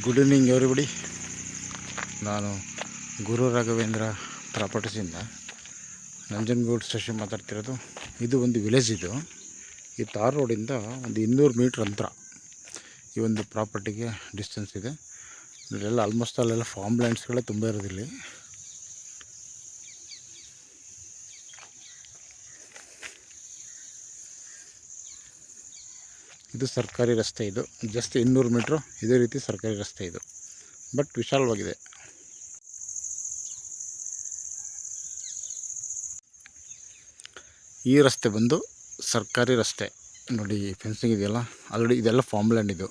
Good evening everybody. ನಾನು Guru Raghavendra ಪ್ರಾಪರ್ಟೀಸಿಂದ Nanjangud station ಮಾತಾಡ್ತಿರೋದು. ಇದು ಒಂದು ವಿಲೇಜ್. ಈ ತಾರ್ ರೋಡಿಂದ ಒಂದು 200 ಮೀಟ್ರ್ ಅಂತರ ಈ ಒಂದು ಪ್ರಾಪರ್ಟಿಗೆ ಡಿಸ್ಟೆನ್ಸ್ ಇದೆ. ಇಲ್ಲೆಲ್ಲ ಆಲ್ಮೋಸ್ಟ್ ಅಲ್ಲೆಲ್ಲ ಫಾರ್ಮ್ ಲ್ಯಾಂಡ್ಸ್ಗಳೇ ತುಂಬ ಇರೋದಿಲ್ಲಿ. ಇದು ಸರ್ಕಾರಿ ರಸ್ತೆ. ಇದು ಜಸ್ಟ್ 200 ಮೀಟ್ರು ಇದೇ ರೀತಿ ಸರ್ಕಾರಿ ರಸ್ತೆ ಇದು, ಬಟ್ ವಿಶಾಲವಾಗಿದೆ. ಈ ರಸ್ತೆ ಬಂದು ಸರ್ಕಾರಿ ರಸ್ತೆ ನೋಡಿ, ಫೆನ್ಸಿಂಗ್ ಇದೆಯಲ್ಲ ಆಲ್ರೆಡಿ. ಇದೆಲ್ಲ ಫಾರ್ಮ್ ಲ್ಯಾಂಡ್.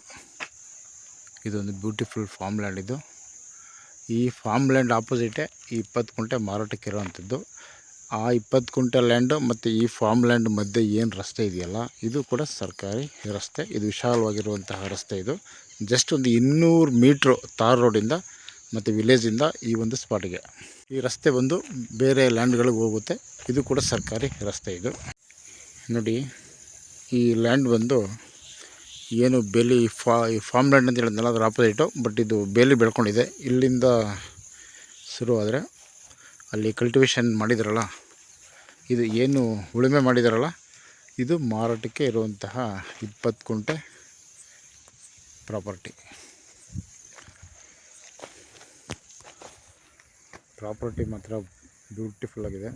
ಇದೊಂದು ಬ್ಯೂಟಿಫುಲ್ ಫಾರ್ಮ್ ಲ್ಯಾಂಡ್. ಈ ಫಾರ್ಮ್ ಲ್ಯಾಂಡ್ ಆಪೋಸಿಟೇ ಈ 20 ಗುಂಟೆ ಮಾರಾಟಕ್ಕೆ ಇರೋವಂಥದ್ದು. ಆ 20 ಗುಂಟೆ ಲ್ಯಾಂಡು ಮತ್ತು ಈ ಫಾರ್ಮ್ ಲ್ಯಾಂಡ್ ಮಧ್ಯೆ ಏನು ರಸ್ತೆ ಇದೆಯಲ್ಲ, ಇದು ಕೂಡ ಸರ್ಕಾರಿ ರಸ್ತೆ. ಇದು ವಿಶಾಲವಾಗಿರುವಂತಹ ರಸ್ತೆ. ಇದು ಜಸ್ಟ್ ಒಂದು 200 ಮೀಟ್ರು ತಾರ್ ರೋಡಿಂದ ಮತ್ತು ವಿಲೇಜಿಂದ ಈ ಒಂದು ಸ್ಪಾಟಿಗೆ. ಈ ರಸ್ತೆ ಬಂದು ಬೇರೆ ಲ್ಯಾಂಡ್ಗಳಿಗೆ ಹೋಗುತ್ತೆ. ಇದು ಕೂಡ ಸರ್ಕಾರಿ ರಸ್ತೆ. ಇದು ನೋಡಿ, ಈ ಲ್ಯಾಂಡ್ ಬಂದು ಏನು ಬೇಲಿ ಫಾರ್ಮ್ ಲ್ಯಾಂಡ್ ಅಂತ ಹೇಳಿದ್ನಲ್ಲ, ಅದರ ಆಪೋಸಿಟು. ಬಟ್ ಇದು ಬೇಲಿ ಬೆಳ್ಕೊಂಡಿದೆ. ಇಲ್ಲಿಂದ ಶುರು ಆದರೆ ಅಲ್ಲಿ ಕಲ್ಟಿವೇಷನ್ ಮಾಡಿದಾರಲ್ಲ, ಇದು ಏನು ಉಳುಮೆ ಮಾಡಿದಾರಲ್ಲ, ಇದು ಮಾರಾಟಕ್ಕೆ ಇರುವಂತಹ 20 ಗುಂಟೆ ಪ್ರಾಪರ್ಟಿ ಮಾತ್ರ ಬ್ಯೂಟಿಫುಲ್ ಆಗಿದೆ.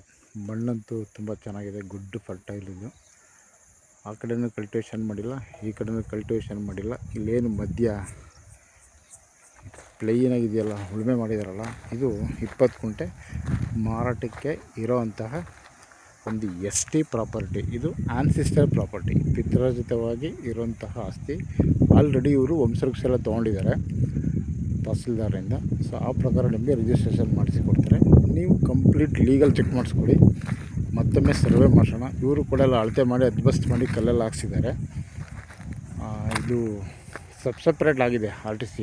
ಮಣ್ಣಂತೂ ತುಂಬ ಚೆನ್ನಾಗಿದೆ, ಗುಡ್ ಫರ್ಟೈಲ್. ಇದು ಆ ಕಡೆಯೂ ಕಲ್ಟಿವೇಷನ್ ಮಾಡಿಲ್ಲ, ಈ ಕಡೆಯೂ ಕಲ್ಟಿವೇಷನ್ ಮಾಡಿಲ್ಲ. ಇಲ್ಲೇನು ಮಧ್ಯ ಪ್ಲೈನಾಗಿದೆಯಲ್ಲ, ಉಳುಮೆ ಮಾಡಿದಾರಲ್ಲ, ಇದು 20 ಗುಂಟೆ ಮಾರಾಟಕ್ಕೆ ಇರೋವಂತಹ ಒಂದು ST ಪ್ರಾಪರ್ಟಿ. ಇದು ಆನ್ಸಿಸ್ಟರ್ ಪ್ರಾಪರ್ಟಿ, ಪಿತ್ರಾರ್ಜಿತವಾಗಿ ಇರುವಂತಹ ಆಸ್ತಿ. ಆಲ್ರೆಡಿ ಇವರು ವಂಶವೃಕ್ಷ ಎಲ್ಲ ತೊಗೊಂಡಿದ್ದಾರೆ ತಹಸೀಲ್ದಾರಿಂದ. ಸೊ ಆ ಪ್ರಕಾರ ನಿಮಗೆ ರಿಜಿಸ್ಟ್ರೇಷನ್ ಮಾಡಿಸಿಕೊಡ್ತಾರೆ. ನೀವು ಕಂಪ್ಲೀಟ್ ಲೀಗಲ್ ಚೆಕ್ ಮಾಡಿಸ್ಕೊಡಿ. ಮತ್ತೊಮ್ಮೆ ಸರ್ವೆ ಮಾಡೋಣ. ಇವರು ಕೂಡ ಎಲ್ಲ ಅಳತೆ ಮಾಡಿ ಅದ್ಬಸ್ತ್ ಮಾಡಿ ಕಲ್ಲೆಲ್ಲ ಹಾಕ್ಸಿದ್ದಾರೆ. ಇದು ಸಪ್ರೇಟ್ ಆಗಿದೆ RTC.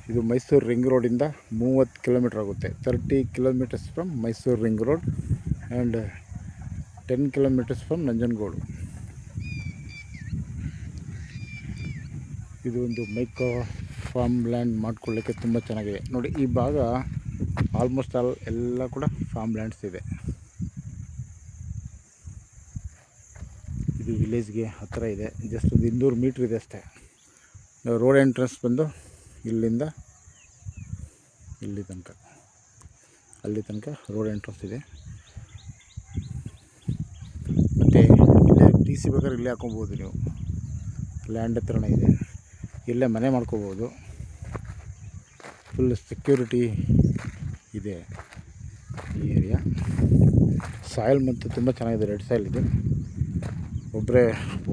ಇದು ಮೈಸೂರು ರಿಂಗ್ ರೋಡಿಂದ 30 ಕಿಲೋಮೀಟ್ರ್ ಆಗುತ್ತೆ. 30 kilometres from Mysuru ring road and 10 kilometres from Nanjangud. ಇದು ಒಂದು ಮೈಕ್ರೋ ಫಾರ್ಮ್ ಲ್ಯಾಂಡ್ ಮಾಡ್ಕೊಳ್ಳಿಕ್ಕೆ ತುಂಬ ಚೆನ್ನಾಗಿದೆ ನೋಡಿ. ಈ ಭಾಗ ಆಲ್ಮೋಸ್ಟ್ ಎಲ್ಲ ಕೂಡ ಫಾರ್ಮ್ ಲ್ಯಾಂಡ್ಸ್ ಇದೆ. ಇದು ವಿಲೇಜ್ಗೆ ಹತ್ತಿರ ಇದೆ. ಜಸ್ಟ್ ಒಂದು 200 ಮೀಟ್ರ್ ಇದೆ ಅಷ್ಟೇ. ರೋಡ್ ಎಂಟ್ರೆನ್ಸ್ ಬಂದು ಇಲ್ಲಿಂದ ಅಲ್ಲಿ ತನಕ ರೋಡ್ ಎಂಟ್ರೆನ್ಸ್ ಇದೆ. ಮತ್ತು ಇಲ್ಲೇ TC ಬೇಕಾದ್ರೆ ಇಲ್ಲೇ ಹಾಕೊಬೋದು ನೀವು. ಲ್ಯಾಂಡ್ ಹತ್ರನೇ ಇದೆ, ಇಲ್ಲೇ ಮನೆ ಮಾಡ್ಕೋಬೋದು. ಫುಲ್ ಸೆಕ್ಯೂರಿಟಿ ಇದೆ ಈ ಏರಿಯಾ. ಸಾಯಿಲ್ ಮತ್ತು ತುಂಬ ಚೆನ್ನಾಗಿದೆ, ರೆಡ್ ಸಾಯಿಲ್ ಇದೆ. ಒಬ್ಬರೇ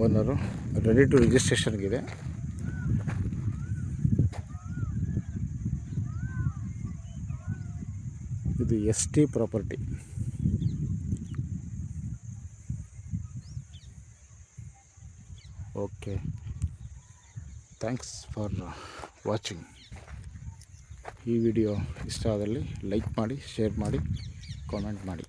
ಓನರು, ರೆಡಿ ಟು ರಿಜಿಸ್ಟ್ರೇಷನ್ಗಿದೆ. ಇದು ST property. Okay, thanks for watching. ಈ ವಿಡಿಯೋ ಇಷ್ಟ ಆದಲ್ಲಿ ಲೈಕ್ ಮಾಡಿ, ಶೇರ್ ಮಾಡಿ, ಕಾಮೆಂಟ್ ಮಾಡಿ.